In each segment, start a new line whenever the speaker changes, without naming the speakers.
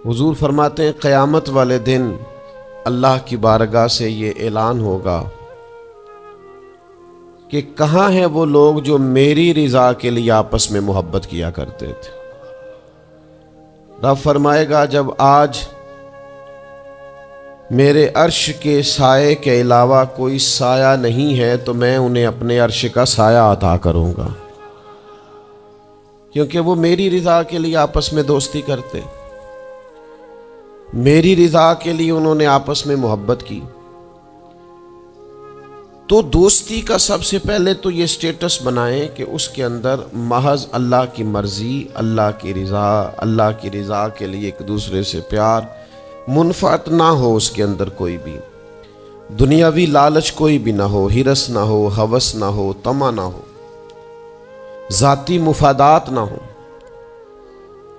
حضور فرماتے ہیں قیامت والے دن اللہ کی بارگاہ سے یہ اعلان ہوگا کہ کہاں ہیں وہ لوگ جو میری رضا کے لیے آپس میں محبت کیا کرتے تھے۔ رب فرمائے گا جب آج میرے عرش کے سائے کے علاوہ کوئی سایہ نہیں ہے تو میں انہیں اپنے عرش کا سایہ عطا کروں گا، کیونکہ وہ میری رضا کے لیے آپس میں دوستی کرتے، میری رضا کے لیے انہوں نے آپس میں محبت کی۔ تو دوستی کا سب سے پہلے تو یہ سٹیٹس بنائیں کہ اس کے اندر محض اللہ کی مرضی، اللہ کی رضا کے لیے ایک دوسرے سے پیار، منفعت نہ ہو اس کے اندر کوئی بھی، دنیاوی لالچ کوئی بھی نہ ہو، ہرس نہ ہو، ہوس نہ ہو، طمع نہ ہو، ذاتی مفادات نہ ہو۔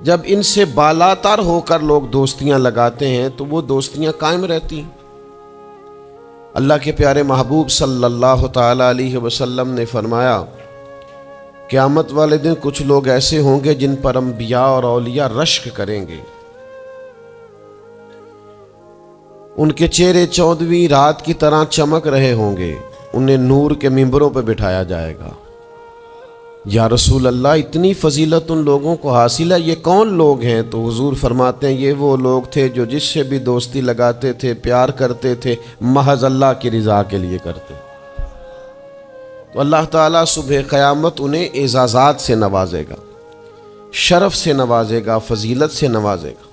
جب ان سے بالاتر ہو کر لوگ دوستیاں لگاتے ہیں تو وہ دوستیاں قائم رہتی ہیں۔ اللہ کے پیارے محبوب صلی اللہ تعالی علیہ وسلم نے فرمایا قیامت والے دن کچھ لوگ ایسے ہوں گے جن پر انبیاء اور اولیاء رشک کریں گے، ان کے چہرے 14ویں رات کی طرح چمک رہے ہوں گے، انہیں نور کے ممبروں پہ بٹھایا جائے گا۔ یا رسول اللہ اتنی فضیلت ان لوگوں کو حاصل ہے، یہ کون لوگ ہیں؟ تو حضور فرماتے ہیں یہ وہ لوگ تھے جو جس سے بھی دوستی لگاتے تھے، پیار کرتے تھے، محض اللہ کی رضا کے لیے کرتے۔ تو اللہ تعالیٰ صبح قیامت انہیں اعزازات سے نوازے گا، شرف سے نوازے گا، فضیلت سے نوازے گا۔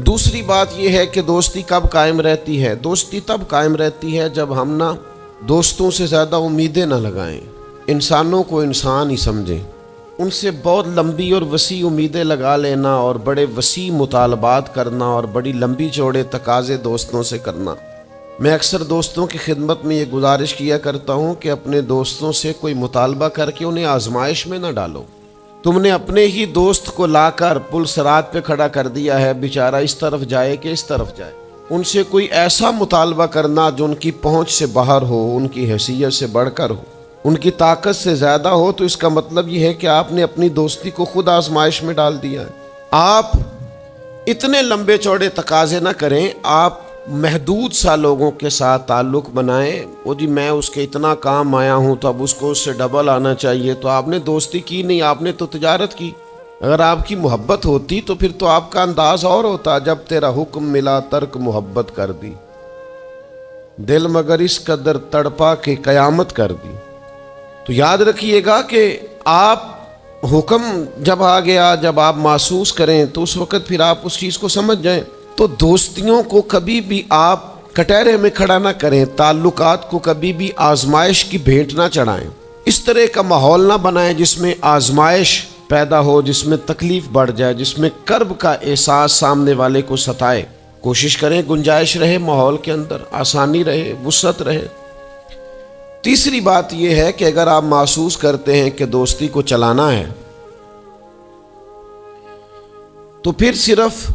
دوسری بات یہ ہے کہ دوستی کب قائم رہتی ہے؟ دوستی تب قائم رہتی ہے جب ہم دوستوں سے زیادہ امیدیں نہ لگائیں، انسانوں کو انسان ہی سمجھیں، ان سے بہت لمبی اور وسیع امیدیں لگا لینا اور بڑے وسیع مطالبات کرنا اور بڑی لمبی چوڑے تقاضے دوستوں سے کرنا۔ میں اکثر دوستوں کی خدمت میں یہ گزارش کیا کرتا ہوں کہ اپنے دوستوں سے کوئی مطالبہ کر کے انہیں آزمائش میں نہ ڈالو۔ تم نے اپنے ہی دوست کو لا کر پل صراط پہ کھڑا کر دیا ہے، بیچارہ اس طرف جائے کہ اس طرف جائے۔ ان سے کوئی ایسا مطالبہ کرنا جو ان کی پہنچ سے باہر ہو، ان کی حیثیت سے بڑھ کر ہو، ان کی طاقت سے زیادہ ہو، تو اس کا مطلب یہ ہے کہ آپ نے اپنی دوستی کو خود آزمائش میں ڈال دیا ہے۔ آپ اتنے لمبے چوڑے تقاضے نہ کریں، آپ محدود سا لوگوں کے ساتھ تعلق بنائیں۔ وہ جی میں اس کے اتنا کام آیا ہوں تو اب اس کو اس سے ڈبل آنا چاہیے، تو آپ نے دوستی کی نہیں، آپ نے تو تجارت کی۔ اگر آپ کی محبت ہوتی تو پھر تو آپ کا انداز اور ہوتا، جب تیرا حکم ملا ترک محبت کر دی، دل مگر اس قدر تڑپا کہ قیامت کر دی۔ تو یاد رکھیے گا کہ آپ حکم جب آ گیا، جب آپ محسوس کریں تو اس وقت پھر آپ اس چیز کو سمجھ جائیں۔ تو دوستیوں کو کبھی بھی آپ کٹہرے میں کھڑا نہ کریں، تعلقات کو کبھی بھی آزمائش کی بھیٹ نہ چڑھائیں، اس طرح کا ماحول نہ بنائیں جس میں آزمائش پیدا ہو، جس میں تکلیف بڑھ جائے، جس میں کرب کا احساس سامنے والے کو ستائے۔ کوشش کریں گنجائش رہے ماحول کے اندر، آسانی رہے، وسعت رہے۔ تیسری بات یہ ہے کہ اگر آپ محسوس کرتے ہیں کہ دوستی کو چلانا ہے تو پھر صرف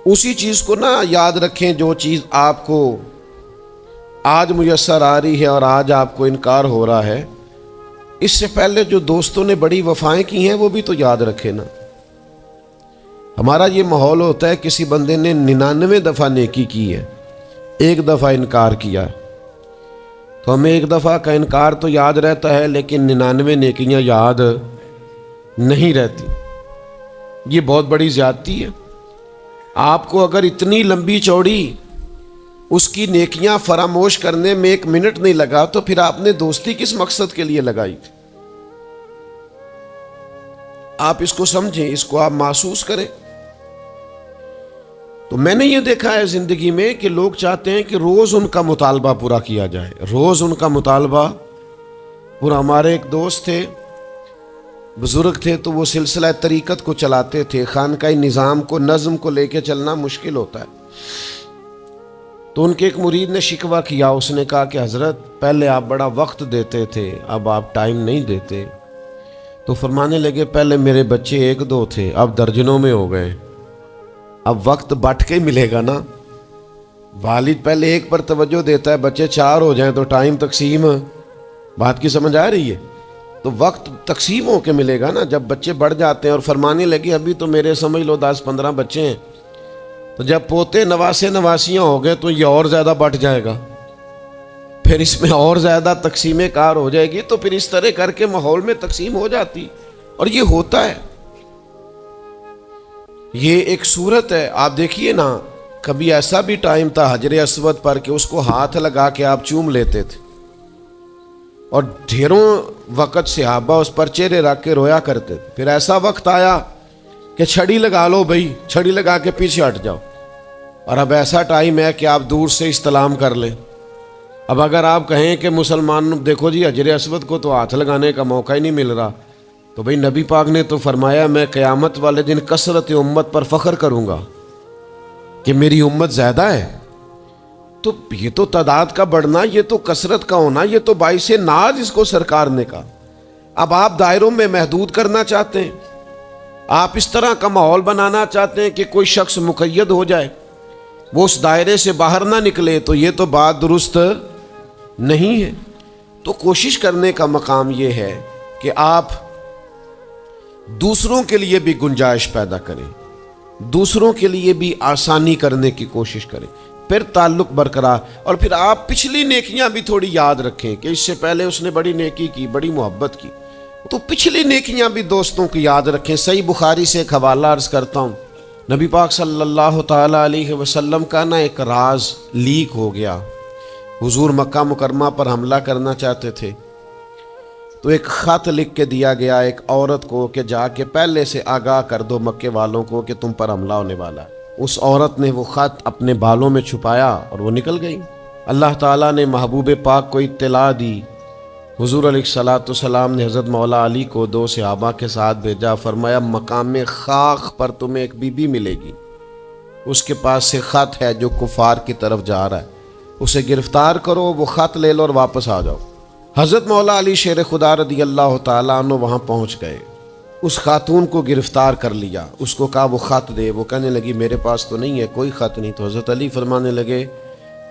اسی چیز کو نہ یاد رکھیں جو چیز آپ کو آج میسر آ رہی ہے اور آج آپ کو انکار ہو رہا ہے۔ اس سے پہلے جو دوستوں نے بڑی وفائیں کی ہیں وہ بھی تو یاد رکھیں نا۔ ہمارا یہ ماحول ہوتا ہے کسی بندے نے 99 دفعہ نیکی کی ہے، ایک دفعہ انکار کیا، تو ہمیں ایک دفعہ کا انکار تو یاد رہتا ہے لیکن 99 نیکیاں یاد نہیں رہتی۔ یہ بہت بڑی زیادتی ہے۔ آپ کو اگر اتنی لمبی چوڑی اس کی نیکیاں فراموش کرنے میں 1 منٹ نہیں لگا تو پھر آپ نے دوستی کس مقصد کے لیے لگائی تھی؟ آپ اس کو سمجھیں، اس کو آپ محسوس کریں۔ تو میں نے یہ دیکھا ہے زندگی میں کہ لوگ چاہتے ہیں کہ روز ان کا مطالبہ پورا کیا جائے، روز ان کا مطالبہ پورا۔ ہمارے ایک دوست تھے، بزرگ تھے، تو وہ سلسلہ طریقت کو چلاتے تھے، خانقاہی نظام کو، نظم کو لے کے چلنا مشکل ہوتا ہے۔ تو ان کے ایک مرید نے شکوہ کیا، اس نے کہا کہ حضرت پہلے آپ بڑا وقت دیتے تھے، اب آپ ٹائم نہیں دیتے۔ تو فرمانے لگے پہلے میرے بچے 1-2 تھے، اب درجنوں میں ہو گئے، اب وقت بٹ کے ملے گا نا۔ والد پہلے ایک پر توجہ دیتا ہے، بچے 4 ہو جائیں تو ٹائم تقسیم، بات کی سمجھ آ رہی ہے؟ تو وقت تقسیم ہو کے ملے گا نا. جب بچے بڑھ جاتے ہیں اور فرمانے لگے ابھی تو میرے سمجھ لو 10-15 بچے ہیں, تو جب پوتے نواسے نواسیاں ہو گئے تو یہ اور زیادہ بٹ جائے گا, پھر اس میں اور زیادہ تقسیم کار ہو جائے گی. تو پھر اس طرح کر کے ماحول میں تقسیم ہو جاتی, اور یہ ہوتا ہے. یہ ایک صورت ہے. آپ دیکھیے نا, کبھی ایسا بھی ٹائم تھا حجر اسود پر کہ اس کو ہاتھ لگا کے آپ چوم لیتے تھے, اور ڈھیروں وقت صحابہ اس پر چہرے رکھ کے رویا کرتے تھے. پھر ایسا وقت آیا کہ چھڑی لگا لو بھائی, چھڑی لگا کے پیچھے ہٹ جاؤ. اور اب ایسا ٹائم ہے کہ آپ دور سے استلام کر لیں. اب اگر آپ کہیں کہ مسلمان دیکھو جی حجر اسود کو تو ہاتھ لگانے کا موقع ہی نہیں مل رہا, تو بھئی نبی پاک نے تو فرمایا میں قیامت والے دن کثرت امت پر فخر کروں گا کہ میری امت زیادہ ہے. تو یہ تو تعداد کا بڑھنا, یہ تو کثرت کا ہونا, یہ تو باعث ناز اس کو سرکار نے کہا. اب آپ دائروں میں محدود کرنا چاہتے ہیں, آپ اس طرح کا ماحول بنانا چاہتے ہیں کہ کوئی شخص مقید ہو جائے, وہ اس دائرے سے باہر نہ نکلے, تو یہ تو بات درست نہیں ہے. تو کوشش کرنے کا مقام یہ ہے کہ آپ دوسروں کے لیے بھی گنجائش پیدا کریں, دوسروں کے لیے بھی آسانی کرنے کی کوشش کریں, پھر تعلق برقرار. اور پھر آپ پچھلی نیکیاں بھی تھوڑی یاد رکھیں کہ اس سے پہلے اس نے بڑی نیکی کی, بڑی محبت کی, تو پچھلی نیکیاں بھی دوستوں کی یاد رکھیں. صحیح بخاری سے ایک حوالہ عرض کرتا ہوں. نبی پاک صلی اللہ تعالی علیہ وسلم کا نا ایک راز لیک ہو گیا. حضور مکہ مکرمہ پر حملہ کرنا چاہتے تھے, تو ایک خط لکھ کے دیا گیا ایک عورت کو کہ جا کے پہلے سے آگاہ کر دو مکے والوں کو کہ تم پر حملہ ہونے والا ہے. اس عورت نے وہ خط اپنے بالوں میں چھپایا اور وہ نکل گئی. اللہ تعالیٰ نے محبوب پاک کو اطلاع دی. حضور علیہ الصلوۃ والسلام نے حضرت مولا علی کو 2 صحابہ کے ساتھ بھیجا. فرمایا مقام خاک پر تمہیں ایک بی بی ملے گی, اس کے پاس سے خط ہے جو کفار کی طرف جا رہا ہے, اسے گرفتار کرو, وہ خط لے لو اور واپس آ جاؤ. حضرت مولا علی شیر خدا رضی اللہ تعالیٰ عنہ وہاں پہنچ گئے, اس خاتون کو گرفتار کر لیا, اس کو کہا وہ خط دے. وہ کہنے لگی میرے پاس تو نہیں ہے, کوئی خط نہیں. تو حضرت علی فرمانے لگے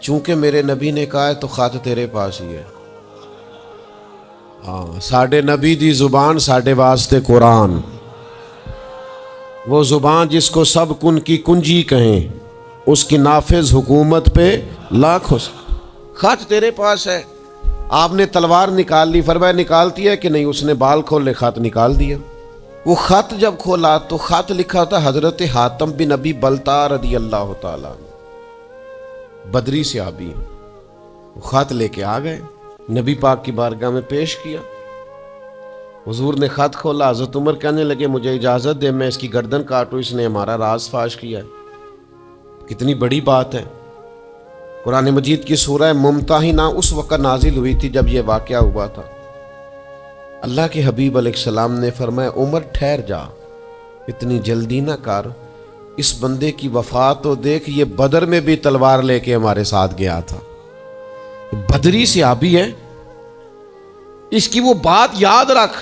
چونکہ میرے نبی نے کہا ہے تو خط تیرے پاس ہی ہے. ہاں, ساڈے نبی دی زبان ساڈے واسطے قرآن, وہ زبان جس کو سب کن کی کنجی کہیں, اس کی نافذ حکومت پہ لاکھوں. خط تیرے پاس ہے. آپ نے تلوار نکال لی, فرمایا نکالتی ہے کہ نہیں؟ اس نے بال کھولے, خط نکال دیا. وہ خط جب کھولا تو خط لکھا تھا حضرت حاتم بن نبی بلتا رضی اللہ تعالیٰ, بدری صحابی. وہ خط لے کے آ گئے, نبی پاک کی بارگاہ میں پیش کیا. حضور نے خط کھولا, حضرت عمر کہنے لگے مجھے اجازت دے میں اس کی گردن کاٹوں, اس نے ہمارا راز فاش کیا ہے. کتنی بڑی بات ہے. قرآن مجید کی سورہ ممتحنہ اس وقت نازل ہوئی تھی جب یہ واقعہ ہوا تھا. اللہ کے حبیب علیہ السلام نے فرمایا عمر ٹھہر جا, اتنی جلدی نہ کر, اس بندے کی وفات تو دیکھ, یہ بدر میں بھی تلوار لے کے ہمارے ساتھ گیا تھا, بدری صحابی ہے. اس کی وہ بات یاد رکھ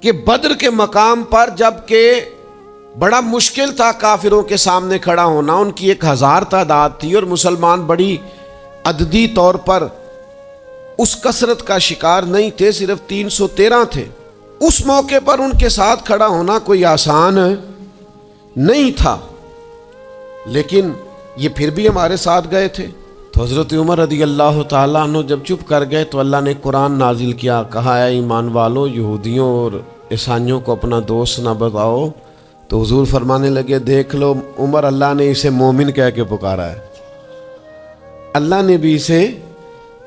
کہ بدر کے مقام پر جب کہ بڑا مشکل تھا کافروں کے سامنے کھڑا ہونا, ان کی 1000 تعداد تھی اور مسلمان بڑی عددی طور پر اس کثرت کا شکار نہیں تھے, صرف 313 تھے. اس موقع پر ان کے ساتھ کھڑا ہونا کوئی آسان نہیں تھا, لیکن یہ پھر بھی ہمارے ساتھ گئے تھے. تو حضرت عمر رضی اللہ تعالیٰ عنہ جب چپ کر گئے تو اللہ نے قرآن نازل کیا, کہا اے ایمان والو یہودیوں اور عیسائیوں کو اپنا دوست نہ بتاؤ. تو حضور فرمانے لگے دیکھ لو عمر, اللہ نے اسے مومن کہہ کے پکارا ہے, اللہ نے بھی اسے.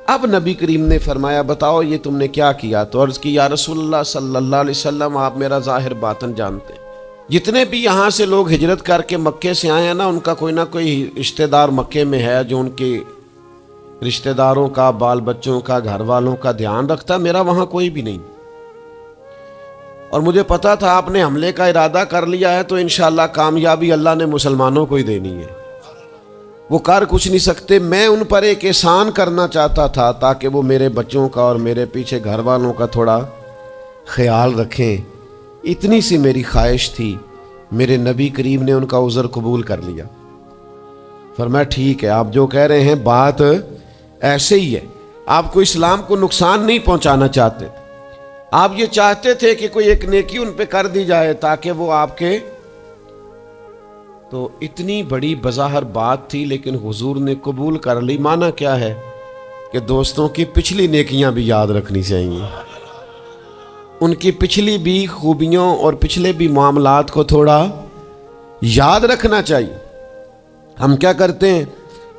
اب نبی کریم نے فرمایا بتاؤ یہ تم نے کیا کیا؟ تو عرض کی یا رسول اللہ صلی اللہ علیہ وسلم آپ میرا ظاہر باطن جانتے ہیں. جتنے بھی یہاں سے لوگ ہجرت کر کے مکے سے آئے ہیں نا, ان کا کوئی نہ کوئی رشتہ دار مکے میں ہے جو ان کے رشتہ داروں کا, بال بچوں کا, گھر والوں کا دھیان رکھتا. میرا وہاں کوئی بھی نہیں, اور مجھے پتا تھا آپ نے حملے کا ارادہ کر لیا ہے تو انشاءاللہ کامیابی اللہ نے مسلمانوں کو ہی دینی ہے, وہ کر کچھ نہیں سکتے. میں ان پر ایک احسان کرنا چاہتا تھا تاکہ وہ میرے بچوں کا اور میرے پیچھے گھر والوں کا تھوڑا خیال رکھیں, اتنی سی میری خواہش تھی. میرے نبی کریم نے ان کا عذر قبول کر لیا. فرمایا ٹھیک ہے, آپ جو کہہ رہے ہیں بات ایسے ہی ہے, آپ کو اسلام کو نقصان نہیں پہنچانا چاہتے, آپ یہ چاہتے تھے کہ کوئی ایک نیکی ان پہ کر دی جائے تاکہ وہ آپ کے، تو اتنی بڑی بظاہر بات تھی لیکن حضور نے قبول کر لی۔ معنی کیا ہے کہ دوستوں کی پچھلی نیکیاں بھی یاد رکھنی چاہیے، ان کی پچھلی بھی خوبیوں اور پچھلے بھی معاملات کو تھوڑا یاد رکھنا چاہیے۔ ہم کیا کرتے ہیں؟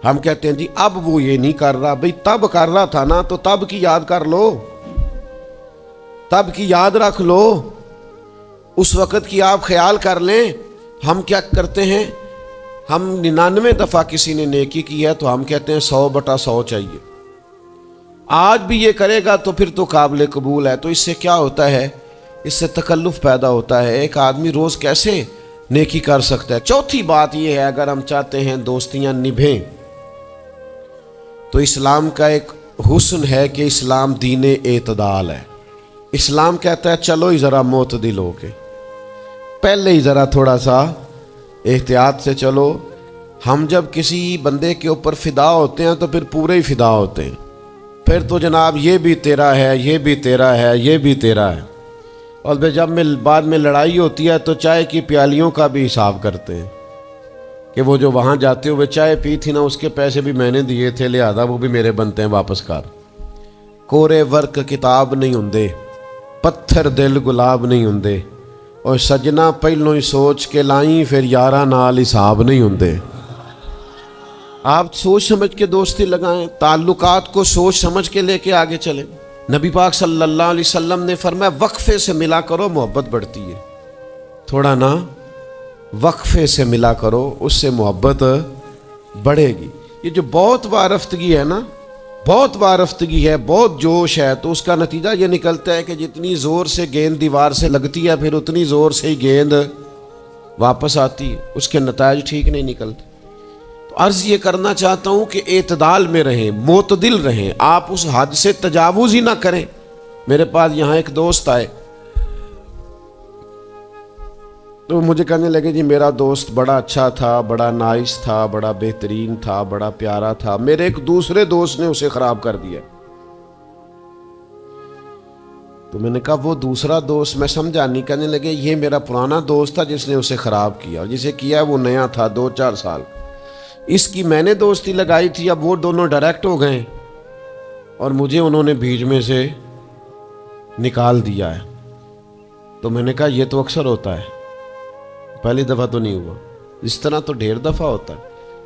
ہم کہتے ہیں جی اب وہ یہ نہیں کر رہا، بھئی تب کر رہا تھا نا، تو تب کی یاد کر لو، تب کی یاد رکھ لو، اس وقت کی آپ خیال کر لیں۔ ہم کیا کرتے ہیں؟ ہم 99 دفعہ کسی نے نیکی کی ہے تو ہم کہتے ہیں 100/100 چاہیے، آج بھی یہ کرے گا تو پھر تو قابل قبول ہے۔ تو اس سے کیا ہوتا ہے؟ اس سے تکلف پیدا ہوتا ہے، ایک آدمی روز کیسے نیکی کر سکتا ہے؟ چوتھی بات یہ ہے، اگر ہم چاہتے ہیں دوستیاں نبھیں تو اسلام کا ایک حسن ہے کہ اسلام دین اعتدال ہے۔ اسلام کہتا ہے چلو ہی ذرا معتدل ہو کے، پہلے ہی ذرا تھوڑا سا احتیاط سے چلو۔ ہم جب کسی بندے کے اوپر فدا ہوتے ہیں تو پھر پورے ہی فدا ہوتے ہیں، پھر تو جناب یہ بھی تیرا ہے، یہ بھی تیرا ہے، یہ بھی تیرا ہے، اور پھر جب بعد میں لڑائی ہوتی ہے تو چائے کی پیالیوں کا بھی حساب کرتے ہیں کہ وہ جو وہاں جاتے ہوئے چائے پی تھی نا، اس کے پیسے بھی میں نے دیے تھے، لہذا وہ بھی میرے بنتے ہیں واپس کر۔ کورے ورک کتاب نہیں ہوندے، پتھر دل گلاب نہیں ہوندے، اور سجنا پہلوں ہی سوچ کے لائیں، پھر یاراں نال حساب نہیں ہوندے۔ آپ سوچ سمجھ کے دوستی لگائیں، تعلقات کو سوچ سمجھ کے لے کے آگے چلیں۔ نبی پاک صلی اللہ علیہ وسلم نے فرمایا وقفے سے ملا کرو، محبت بڑھتی ہے۔ تھوڑا نا وقفے سے ملا کرو، اس سے محبت بڑھے گی۔ یہ جو بہت وارفتگی ہے نا، بہت وارفتگی ہے، بہت جوش ہے، تو اس کا نتیجہ یہ نکلتا ہے کہ جتنی زور سے گیند دیوار سے لگتی ہے پھر اتنی زور سے ہی گیند واپس آتی ہے، اس کے نتائج ٹھیک نہیں نکلتے۔ تو عرض یہ کرنا چاہتا ہوں کہ اعتدال میں رہیں، معتدل رہیں، آپ اس حد سے تجاوز ہی نہ کریں۔ میرے پاس یہاں ایک دوست آئے تو مجھے کہنے لگے جی میرا دوست بڑا اچھا تھا، بڑا نائس تھا، بڑا بہترین تھا، بڑا پیارا تھا، میرے ایک دوسرے دوست نے اسے خراب کر دیا۔ تو میں نے کہا وہ دوسرا دوست میں سمجھا نہیں۔ کہنے لگے یہ میرا پرانا دوست تھا جس نے اسے خراب کیا، اور جسے کیا وہ نیا تھا 2-4 سال، اس کی میں نے دوستی لگائی تھی، اب وہ دونوں ڈائریکٹ ہو گئے اور مجھے انہوں نے بیچ میں سے نکال دیا ہے۔ تو میں نے کہا یہ تو اکثر ہوتا ہے، پہلی دفعہ تو نہیں ہوا، اس طرح تو ڈھیر دفعہ ہوتا ہے۔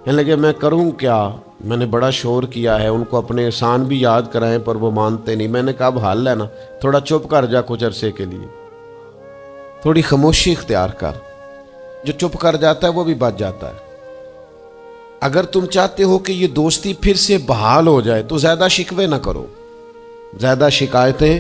کہنے لگے میں کروں کیا، میں نے بڑا شور کیا ہے، ان کو اپنے احسان بھی یاد کرائیں پر وہ مانتے نہیں۔ میں نے کہا اب حل ہے نا، تھوڑا چپ کر جا کچھ عرصے کے لیے، تھوڑی خاموشی اختیار کر۔ جو چپ کر جاتا ہے وہ بھی بچ جاتا ہے۔ اگر تم چاہتے ہو کہ یہ دوستی پھر سے بحال ہو جائے تو زیادہ شکوے نہ کرو، زیادہ شکایتیں۔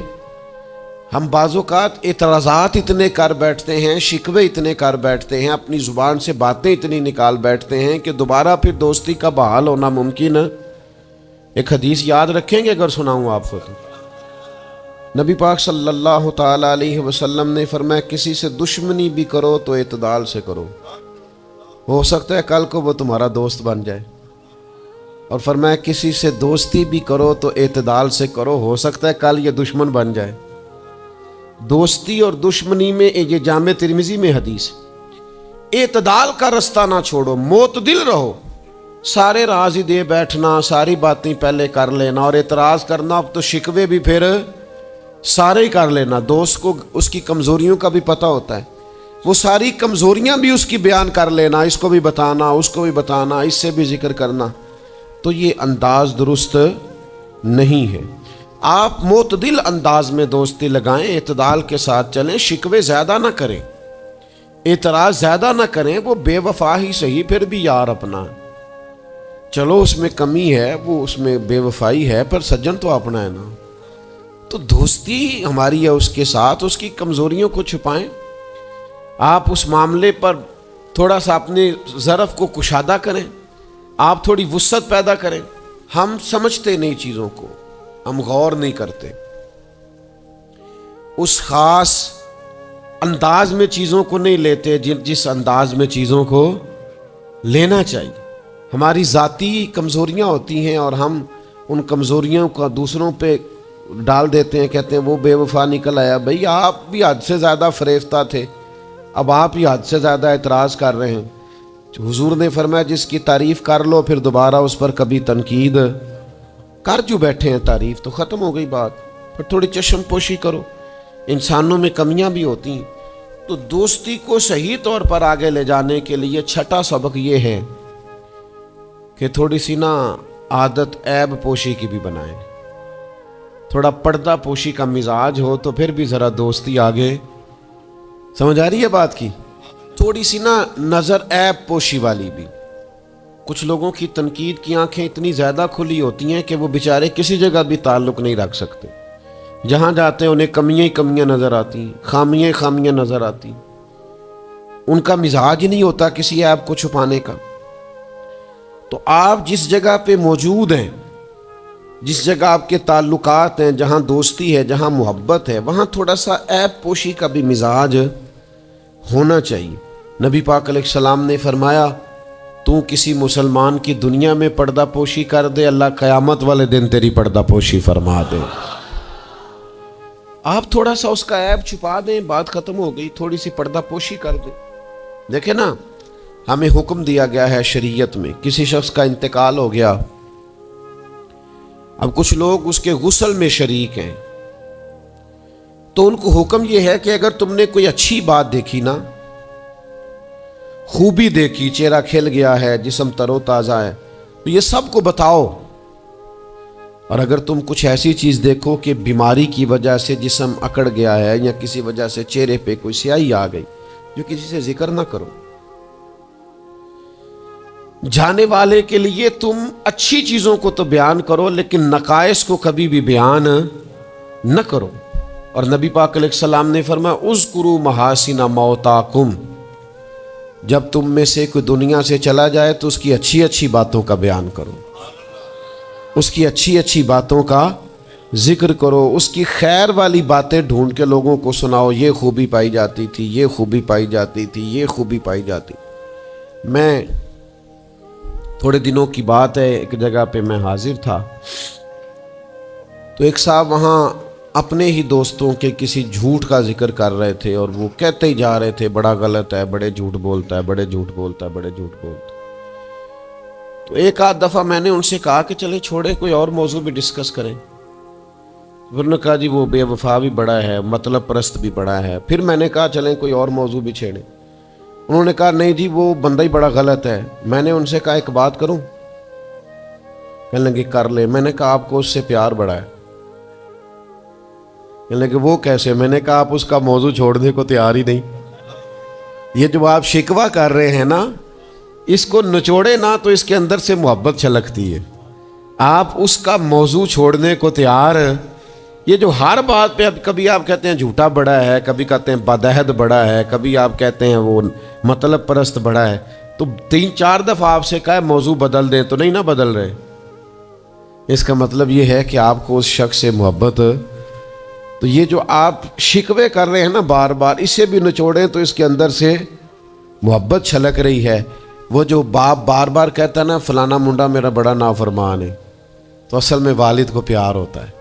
ہم بعض اوقات اعتراضات اتنے کر بیٹھتے ہیں، شکوے اتنے کر بیٹھتے ہیں، اپنی زبان سے باتیں اتنی نکال بیٹھتے ہیں کہ دوبارہ پھر دوستی کا بحال ہونا ممکن ہے۔ ایک حدیث یاد رکھیں گے اگر سناؤں آپ کو تو؟ نبی پاک صلی اللہ تعالی علیہ وسلم نے فرمایا کسی سے دشمنی بھی کرو تو اعتدال سے کرو، ہو سکتا ہے کل کو وہ تمہارا دوست بن جائے۔ اور فرمایا کسی سے دوستی بھی کرو تو اعتدال سے کرو، ہو سکتا ہے کل یہ دشمن بن جائے۔ دوستی اور دشمنی میں یہ جامع ترمذی میں حدیث، اعتدال کا رستہ نہ چھوڑو، معتدل رہو۔ سارے راز ہی دے بیٹھنا، ساری باتیں پہلے کر لینا اور اعتراض کرنا، اب تو شکوے بھی پھر سارے ہی کر لینا۔ دوست کو اس کی کمزوریوں کا بھی پتہ ہوتا ہے، وہ ساری کمزوریاں بھی اس کی بیان کر لینا، اس کو بھی بتانا، اس کو بھی بتانا، اس سے بھی ذکر کرنا، تو یہ انداز درست نہیں ہے۔ آپ معتدل انداز میں دوستی لگائیں، اعتدال کے ساتھ چلیں، شکوے زیادہ نہ کریں، اعتراض زیادہ نہ کریں۔ وہ بے وفا ہی صحیح، پھر بھی یار اپنا، چلو اس میں کمی ہے، وہ اس میں بے وفائی ہے، پر سجن تو اپنا ہے نا۔ تو دوستی ہماری ہے اس کے ساتھ، اس کی کمزوریوں کو چھپائیں۔ آپ اس معاملے پر تھوڑا سا اپنے ظرف کو کشادہ کریں، آپ تھوڑی وسعت پیدا کریں۔ ہم سمجھتے نہیں چیزوں کو، ہم غور نہیں کرتے، اس خاص انداز میں چیزوں کو نہیں لیتے جس انداز میں چیزوں کو لینا چاہیے۔ ہماری ذاتی کمزوریاں ہوتی ہیں اور ہم ان کمزوریوں کا دوسروں پہ ڈال دیتے ہیں, کہتے ہیں وہ بے وفا نکل آیا. بھئی آپ بھی حد سے زیادہ فریفتہ تھے, اب آپ ہی حد سے زیادہ اعتراض کر رہے ہیں. حضور نے فرمایا جس کی تعریف کر لو پھر دوبارہ اس پر کبھی تنقید کر جو بیٹھے ہیں, تعریف تو ختم ہو گئی بات. پھر تھوڑی چشم پوشی کرو, انسانوں میں کمیاں بھی ہوتی ہیں. تو دوستی کو صحیح طور پر آگے لے جانے کے لیے چھٹا سبق یہ ہے کہ تھوڑی سی نا عادت عیب پوشی کی بھی بنائیں. تھوڑا پردہ پوشی کا مزاج ہو تو پھر بھی ذرا دوستی آگے. سمجھ آ رہی ہے بات کی؟ تھوڑی سی نا نظر عیب پوشی والی بھی. کچھ لوگوں کی تنقید کی آنکھیں اتنی زیادہ کھلی ہوتی ہیں کہ وہ بیچارے کسی جگہ بھی تعلق نہیں رکھ سکتے. جہاں جاتے ہیں انہیں کمیاں ہی کمیاں نظر آتی, خامیاں ہی خامیاں نظر آتی. ان کا مزاج ہی نہیں ہوتا کسی عیب کو چھپانے کا. تو آپ جس جگہ پہ موجود ہیں, جس جگہ آپ کے تعلقات ہیں, جہاں دوستی ہے, جہاں محبت ہے, وہاں تھوڑا سا عیب پوشی کا بھی مزاج ہونا چاہیے. نبی پاک علیہ السلام نے فرمایا تو کسی مسلمان کی دنیا میں پردہ پوشی کر دے, اللہ قیامت والے دن تیری پردہ پوشی فرما دے. آپ تھوڑا سا اس کا عیب چھپا دیں, بات ختم ہو گئی. تھوڑی سی پردہ پوشی کر دیں. دیکھیں نا, ہمیں حکم دیا گیا ہے شریعت میں, کسی شخص کا انتقال ہو گیا, اب کچھ لوگ اس کے غسل میں شریک ہیں, تو ان کو حکم یہ ہے کہ اگر تم نے کوئی اچھی بات دیکھی نا, خوبی دیکھی, چہرہ کھل گیا ہے, جسم تر و تازہ ہے, تو یہ سب کو بتاؤ. اور اگر تم کچھ ایسی چیز دیکھو کہ بیماری کی وجہ سے جسم اکڑ گیا ہے یا کسی وجہ سے چہرے پہ کوئی سیاہی آ گئی, جو کسی سے ذکر نہ کرو. جانے والے کے لیے تم اچھی چیزوں کو تو بیان کرو لیکن نقائص کو کبھی بھی بیان نہ کرو. اور نبی پاک علیہ السلام نے فرمایا اذکروا محاسن موتاکم, جب تم میں سے کوئی دنیا سے چلا جائے تو اس کی اچھی اچھی باتوں کا بیان کرو, اس کی اچھی اچھی باتوں کا ذکر کرو, اس کی خیر والی باتیں ڈھونڈ کے لوگوں کو سناؤ. یہ خوبی پائی جاتی تھی, یہ خوبی پائی جاتی تھی, یہ خوبی پائی جاتی. میں تھوڑے دنوں کی بات ہے, ایک جگہ پہ میں حاضر تھا, تو ایک صاحب وہاں اپنے ہی دوستوں کے کسی جھوٹ کا ذکر کر رہے تھے, اور وہ کہتے ہی جا رہے تھے بڑا غلط ہے, بڑے جھوٹ بولتا ہے, بڑے جھوٹ بولتا ہے, بڑے جھوٹ بولتا ہے. تو ایک آدھ دفعہ میں نے ان سے کہا کہ چلیں چھوڑیں, کوئی اور موضوع بھی ڈسکس کریں. انہوں نے کہا جی وہ بے وفا بھی بڑا ہے, مطلب پرست بھی بڑا ہے. پھر میں نے کہا چلیں کوئی اور موضوع بھی چھیڑیں. انہوں نے کہا نہیں جی وہ بندہ ہی بڑا غلط ہے. میں نے ان سے کہا ایک بات کروں؟ کہنے لگے کر لے. میں نے کہا آپ کو اس سے پیار بڑا ہے. کہنے لگے وہ کیسے؟ میں نے کہا آپ اس کا موضوع چھوڑنے کو تیار ہی نہیں. یہ جو آپ شکوہ کر رہے ہیں نا, اس کو نچوڑے نا تو اس کے اندر سے محبت چھلکتی ہے. آپ اس کا موضوع چھوڑنے کو تیار. یہ جو ہر بات پہ اب کبھی آپ کہتے ہیں جھوٹا بڑا ہے, کبھی کہتے ہیں بدعہد بڑا ہے, کبھی آپ کہتے ہیں وہ مطلب پرست بڑا ہے, تو 3-4 دفعہ آپ سے کہا ہے موضوع بدل دیں تو نہیں نہ بدل رہے. اس کا مطلب یہ ہے کہ آپ کو اس شخص سے محبت. تو یہ جو آپ شکوے کر رہے ہیں نا بار بار, اسے بھی نچوڑیں تو اس کے اندر سے محبت چھلک رہی ہے. وہ جو باپ بار بار کہتا ہے نا فلانا منڈا میرا بڑا نافرمان ہے, تو اصل میں والد کو پیار ہوتا ہے.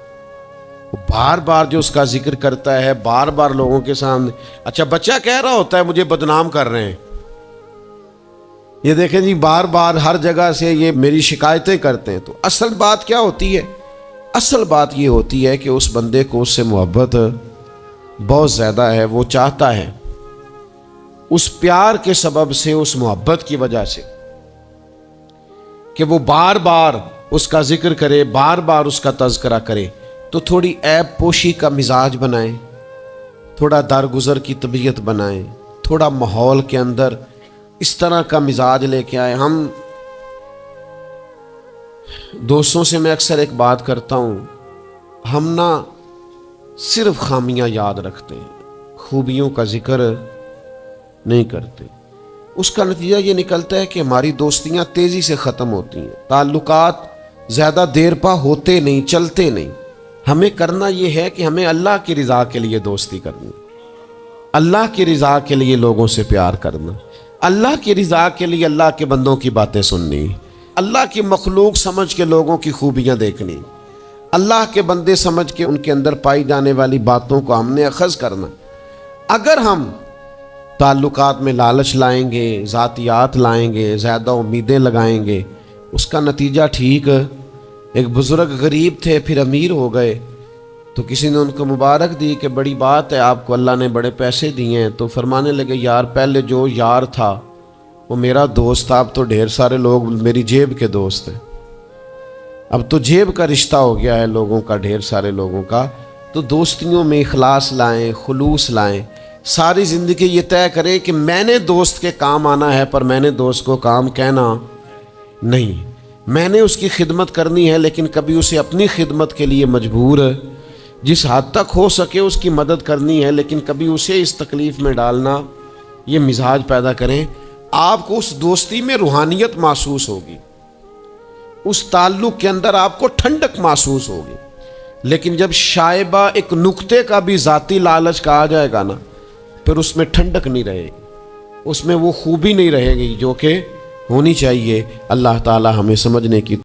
وہ بار بار جو اس کا ذکر کرتا ہے, بار بار لوگوں کے سامنے. اچھا بچہ کہہ رہا ہوتا ہے مجھے بدنام کر رہے ہیں, یہ دیکھیں جی بار بار ہر جگہ سے یہ میری شکایتیں کرتے ہیں. تو اصل بات کیا ہوتی ہے؟ اصل بات یہ ہوتی ہے کہ اس بندے کو اس سے محبت بہت زیادہ ہے. وہ چاہتا ہے اس پیار کے سبب سے, اس محبت کی وجہ سے, کہ وہ بار بار اس کا ذکر کرے, بار بار اس کا تذکرہ کرے. تو تھوڑی عیب پوشی کا مزاج بنائیں, تھوڑا درگزر کی طبیعت بنائیں, تھوڑا ماحول کے اندر اس طرح کا مزاج لے کے آئے. ہم دوستوں سے میں اکثر ایک بات کرتا ہوں, ہم نہ صرف خامیاں یاد رکھتے ہیں, خوبیوں کا ذکر نہیں کرتے. اس کا نتیجہ یہ نکلتا ہے کہ ہماری دوستیاں تیزی سے ختم ہوتی ہیں, تعلقات زیادہ دیر پا ہوتے نہیں, چلتے نہیں. ہمیں کرنا یہ ہے کہ ہمیں اللہ کی رضا کے لیے دوستی کرنی, اللہ کی رضا کے لیے لوگوں سے پیار کرنا, اللہ کی رضا کے لیے اللہ کے بندوں کی باتیں سننی, اللہ کی مخلوق سمجھ کے لوگوں کی خوبیاں دیکھنی, اللہ کے بندے سمجھ کے ان کے اندر پائی جانے والی باتوں کو ہم نے اخذ کرنا۔ اگر ہم تعلقات میں لالچ لائیں گے، ذاتیات لائیں گے، زیادہ امیدیں لگائیں گے، اس کا نتیجہ ٹھیک۔ ایک بزرگ غریب تھے پھر امیر ہو گئے، تو کسی نے ان کو مبارک دی کہ بڑی بات ہے، آپ کو اللہ نے بڑے پیسے دیے ہیں۔ تو فرمانے لگے یار پہلے جو یار تھا وہ میرا دوست تھا، اب تو ڈھیر سارے لوگ میری جیب کے دوست ہیں، اب تو جیب کا رشتہ ہو گیا ہے لوگوں کا، ڈھیر سارے لوگوں کا۔ تو دوستیوں میں اخلاص لائیں، خلوص لائیں، ساری زندگی یہ طے کریں کہ میں نے دوست کے کام آنا ہے، پر میں نے دوست کو کام کہنا نہیں، میں نے اس کی خدمت کرنی ہے لیکن کبھی اسے اپنی خدمت کے لیے مجبور جس حد تک ہو سکے اس کی مدد کرنی ہے، لیکن کبھی اسے اس تکلیف میں ڈالنا، یہ مزاج پیدا کریں۔ آپ کو اس دوستی میں روحانیت محسوس ہوگی، اس تعلق کے اندر آپ کو ٹھنڈک محسوس ہوگی۔ لیکن جب شائبہ ایک نقطے کا بھی ذاتی لالچ کا آ جائے گا نا، پھر اس میں ٹھنڈک نہیں رہے گی، اس میں وہ خوبی نہیں رہے گی جو کہ ہونی چاہیے۔ اللہ تعالی ہمیں سمجھنے کی